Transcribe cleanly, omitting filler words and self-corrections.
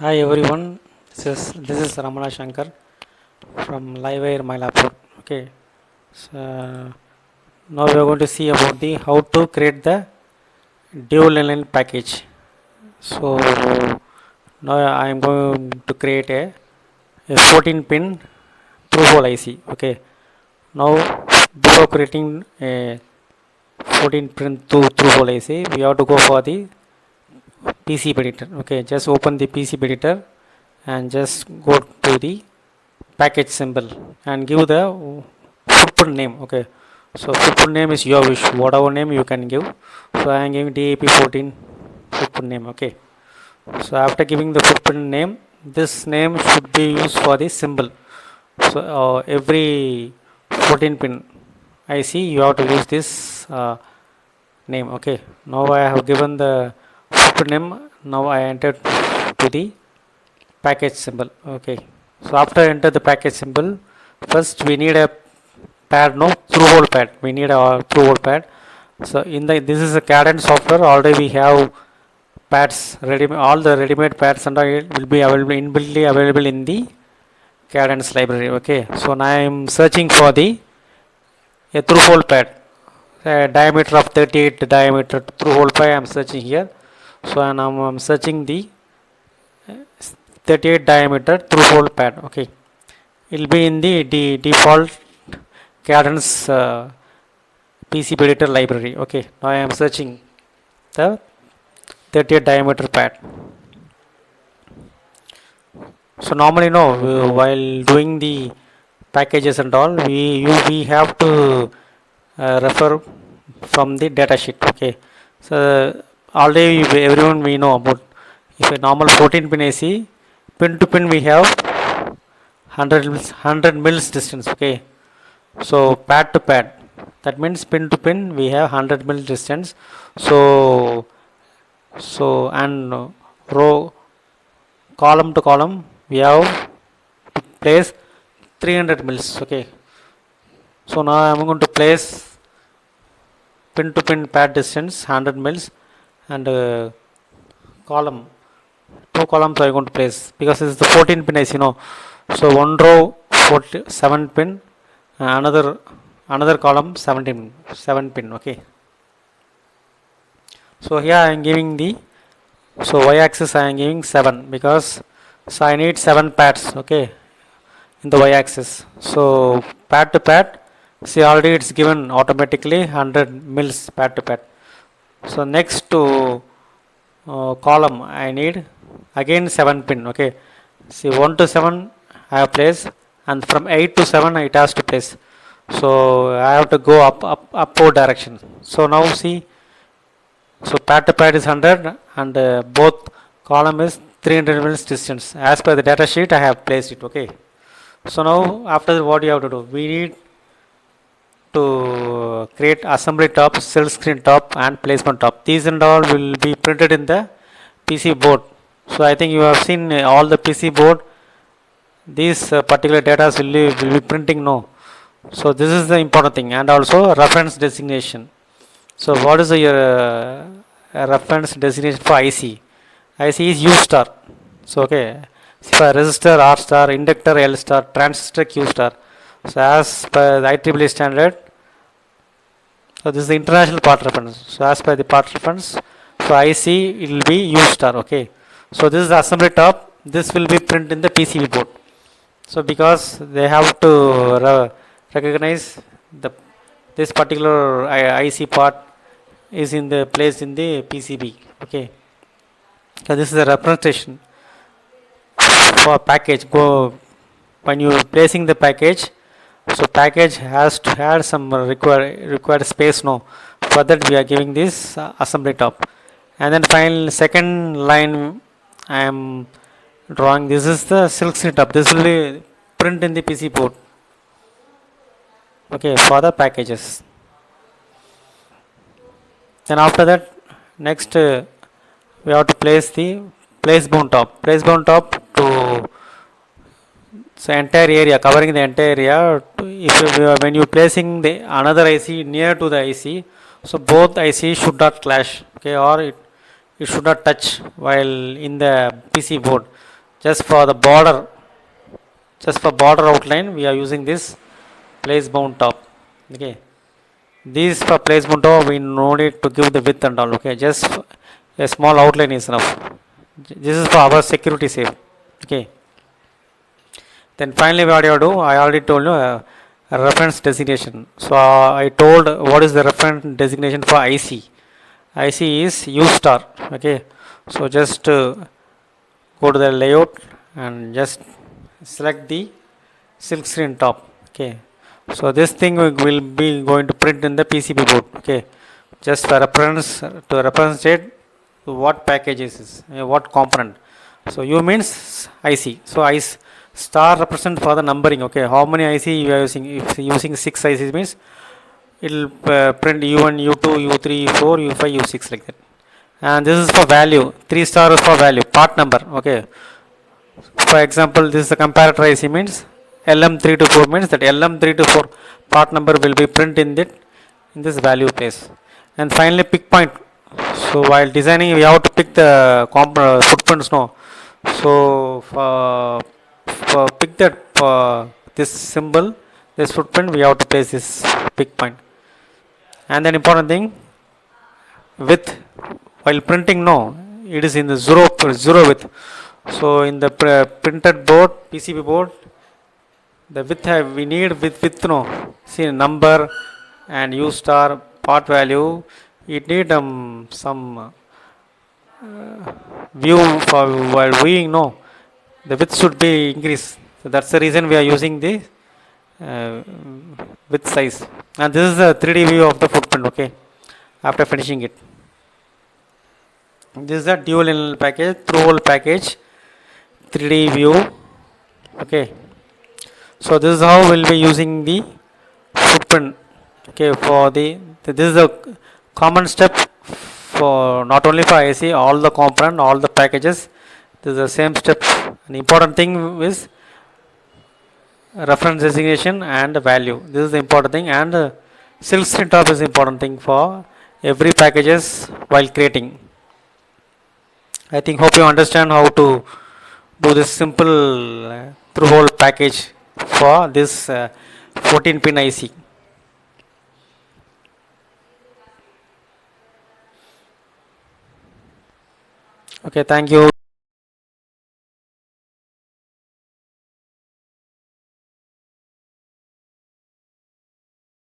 Hi everyone, this is Ramana Shankar from Livewire Mylapur. Okay, so now we are going to see about the how to create the dual inline package. So now I am going to create a 14 pin through hole IC. Okay, now before creating a 14 pin through hole IC, we have to go for the PCB editor. Okay, just open the PCB editor and just go to the package symbol and give the footprint name. Okay, so footprint name is your wish, whatever name you can give. So I am giving DAP14 footprint name. Okay, so after giving the footprint name, this name should be used for the symbol. So every 14 pin IC you have to use this name. Okay, now I have given the footprint name. Now I entered to the package symbol. Okay, so after enter the package symbol, first we need a pad, no, through hole pad. We need a through hole pad. So in the this is a Cadence software. Already we have pads ready. All the ready-made pads and all will be available inbuiltly available in the Cadence library. Okay, so now I am searching for the a through hole pad, a diameter of 38 diameter through hole pad. I am searching here. So now I am searching the 38 diameter through hole pad. Okay, it will be in the default Cadence PCB editor library. Okay, now I am searching the 38 diameter pad. So normally no, while doing the packages and all, we have to refer from the data sheet. Okay, so already everyone we know about, if a normal 14 pin AC, pin to pin we have 100 mils distance. Okay, so pad to pad, that means pin to pin we have 100 mil distance. So and row, column to column we have to place 300 mils. Okay, so now I am going to place pin to pin pad distance 100 mils and column, two columns are going to place because this is the 14 pin IC, you know. So one row 7 pin, another column 7 pin. Okay, so here I am giving the, so y axis I am giving 7 because so I need 7 pads. Okay, in the y axis. So pad to pad, see already it's given automatically 100 mils pad to pad. So next to column I need again 7 pin. Okay, see 1 to 7 I have placed, and from 8 to 7 it has to place. So I have to go upward direction. So now see, so pad to pad is 100 and both column is 300 mils distance. As per the data sheet I have placed it. Okay, so now after that, what you have to do, we need to create assembly top, cell screen top and placement top. These and all will be printed in the PC board. So I think you have seen all the PC board, these particular data will be printing. No, so this is the important thing. And also reference designation. So what is your reference designation for IC? IC is U star. So okay, for resistor R star, inductor L star, transistor Q star. So as per the IEEE standard, so this is the international part reference. So as per the part reference, so IC it will be U star. Okay, so this is the assembly top. This will be printed in the PCB board. So because they have to recognize the this particular IC part is in the place in the PCB. Okay, so this is a representation for package. Go when you placing the package, so package has to add some required space. No, for that we are giving this assembly top. And then final second line I am drawing, this is the silk screen top. This will be print in the PC board. Okay, for the packages. Then after that, next we have to place the placebound top. Placebound top to, so entire area, covering the entire area. If when you placing the another IC near to the IC, so both IC should not clash. Okay, or it should not touch while in the PC board. just for the border, just for border outline, we are using this place bound top. Okay, these for place bound top, we no need to give the width and all. Okay, just a small outline is enough. This is for our security sake. Okay. Then finally, what you do? I already told you a reference designation. So I told what is the reference designation for IC. IC is U star. Okay. So just go to the layout and just select the silk screen top. Okay. So this thing will be going to print in the PCB board. Okay. Just for reference to reference it, what package is this, what component. So U means IC. So IC star represent for the numbering. Okay, how many IC you are using? If using 6 ICs means it will print U1, U2, U3, U4, U5, U6 like that. And this is for value. 3 star is for value, part number. Okay. For example, this is the comparator IC means LM3 to 4 means that LM3 to 4 part number will be print in this value place. And finally, pick point. So while designing, we have to pick the footprints. No. So for pick that this symbol, this footprint, we have to place this pick point. And then important thing, width. While printing, no, it is in the zero width. So in the printed board, PCB board, the width we need width no. See number and U star part value. It need some view for while viewing. No, the width should be increased. So that's the reason we are using the width size. And this is the 3D view of the footprint. Okay, after finishing it. This is the dual inlet package, through hole package, 3D view. Okay. So this is how we'll be using the footprint. Okay, for this is a common step for not only for IC, all the component, all the packages. This is the same step. An important thing is reference designation and value. This is the important thing, and silk screen top is important thing for every packages while creating. I think hope you understand how to do this simple through hole package for this 14 pin IC. Okay, thank you.